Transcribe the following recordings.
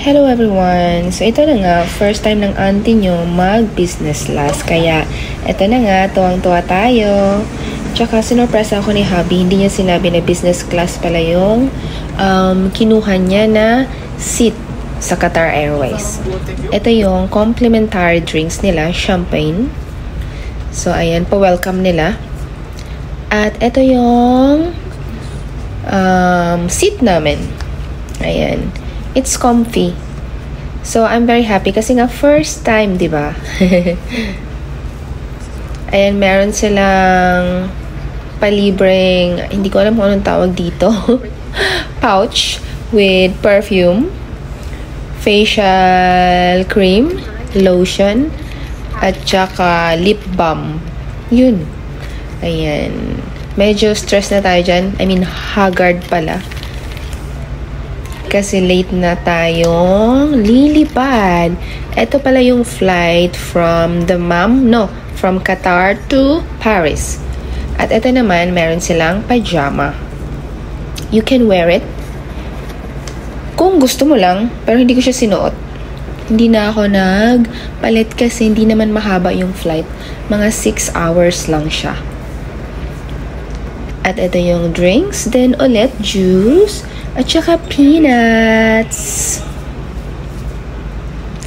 Hello everyone! So ito na nga, first time ng auntie nyo mag-business class. Kaya ito na nga, tuwang-tuwa tayo. Tsaka sinurpresa ako ni hubby, hindi niya sinabi na business class pala yung kinuha niya na seat sa Qatar Airways. Ito yung complimentary drinks nila, champagne. So ayan, pa-welcome nila. At ito yung seat namin. Ayan. It's comfy. So, I'm very happy kasi nga first time, di ba? Ayan, meron silang palibreng, hindi ko alam kung anong tawag dito, pouch with perfume, facial cream, lotion, at saka lip balm. Yun. Ayan. Medyo stress na tayo dyan. I mean, haggard pala. Kasi late na tayong lilipad. Ito pala yung flight from from Qatar to Paris. At ito naman, meron silang pajama. You can wear it kung gusto mo lang, pero hindi ko siya sinuot. Hindi na ako nagpalit kasi hindi naman mahaba yung flight. Mga 6 hours lang siya. At ito yung drinks, then ulit juice, at saka peanuts.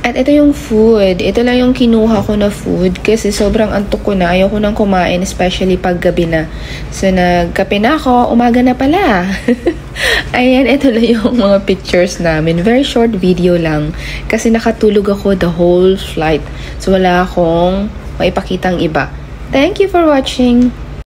At ito yung food. Ito lang yung kinuha ko na food kasi sobrang antok ko na. Ayoko nang kumain, especially pag gabi na. So, nagkape na ako. Umaga na pala. Ayan, ito lang yung mga pictures namin. Very short video lang. Kasi nakatulog ako the whole flight. So, wala akong maipakitang iba. Thank you for watching.